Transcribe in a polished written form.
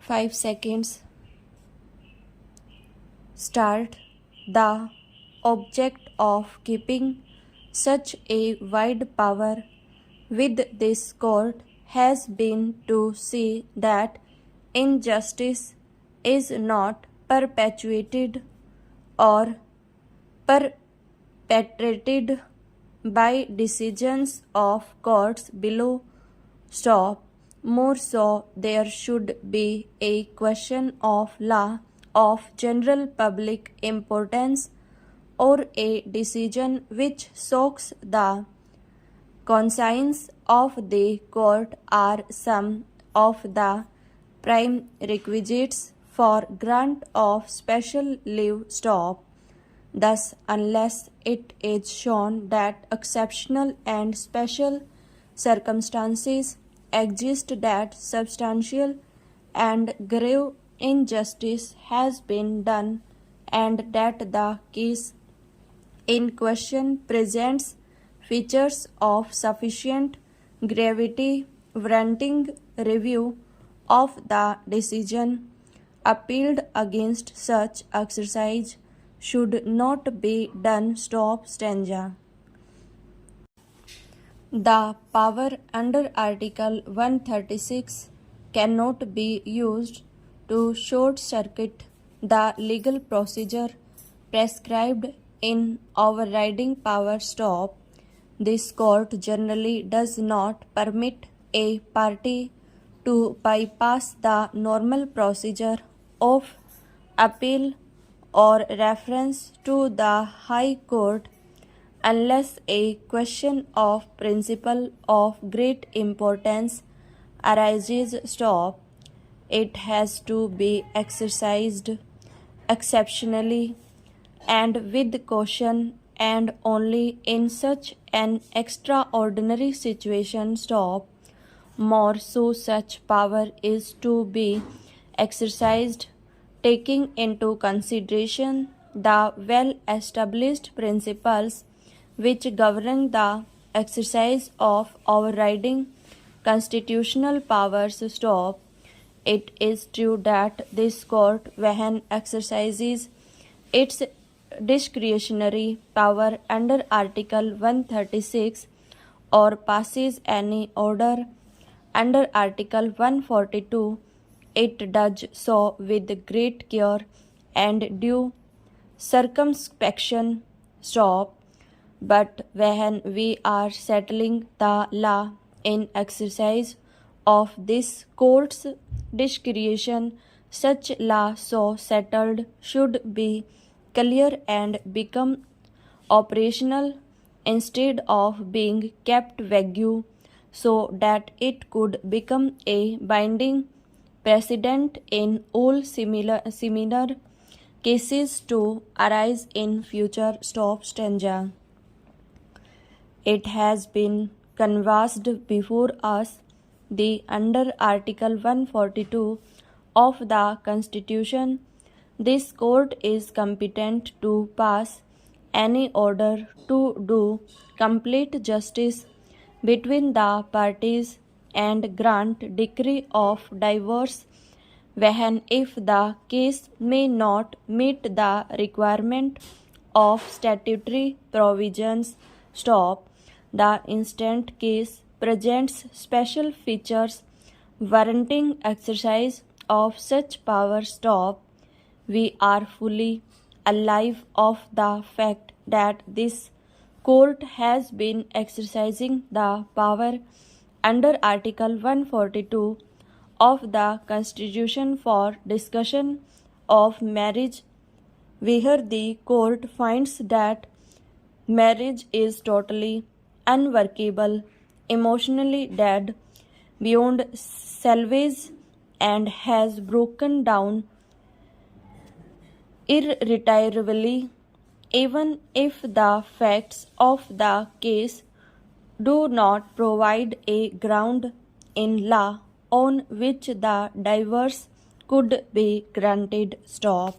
5 seconds. Start. The object of keeping such a wide power with this court has been to see that injustice is not perpetuated or perpetrated by decisions of courts below. Stop. More so, there should be a question of law of general public importance or a decision which shocks the conscience of the court are some of the prime requisites for grant of special leave. Stop. Thus, unless it is shown that exceptional and special circumstances exist that substantial and grave injustice has been done and that the case in question presents features of sufficient gravity warranting review of the decision, appealed against such exercise should not be done. Stop. Stanza. The power under Article 136 cannot be used to short-circuit the legal procedure prescribed in overriding power. Stop. This court generally does not permit a party to bypass the normal procedure of appeal or reference to the High Court unless a question of principle of great importance arises. Stop. It has to be exercised exceptionally and with caution and only in such an extraordinary situation. Stop. More so, such power is to be exercised taking into consideration the well-established principles which govern the exercise of overriding constitutional powers. Stop. It is true that this court, when exercises its discretionary power under Article 136 or passes any order under Article 142, it does so with great care and due circumspection. Stop. But when we are settling the law in exercise of this court's discretion, such law so settled should be clear and become operational instead of being kept vague, so that it could become a binding precedent in all similar cases to arise in future. Stop. Stanza. It has been canvassed before us the under Article 142 of the Constitution. This court is competent to pass any order to do complete justice between the parties and grant decree of divorce when if the case may not meet the requirement of statutory provisions. Stop. The instant case presents special features warranting exercise of such power. Stop. We are fully alive of the fact that this court has been exercising the power under Article 142 of the Constitution for discussion of marriage, where the court finds that marriage is totally unworkable, emotionally dead, beyond salvage, and has broken down irretrievably, even if the facts of the case do not provide a ground in law on which the divorce could be granted. Stop.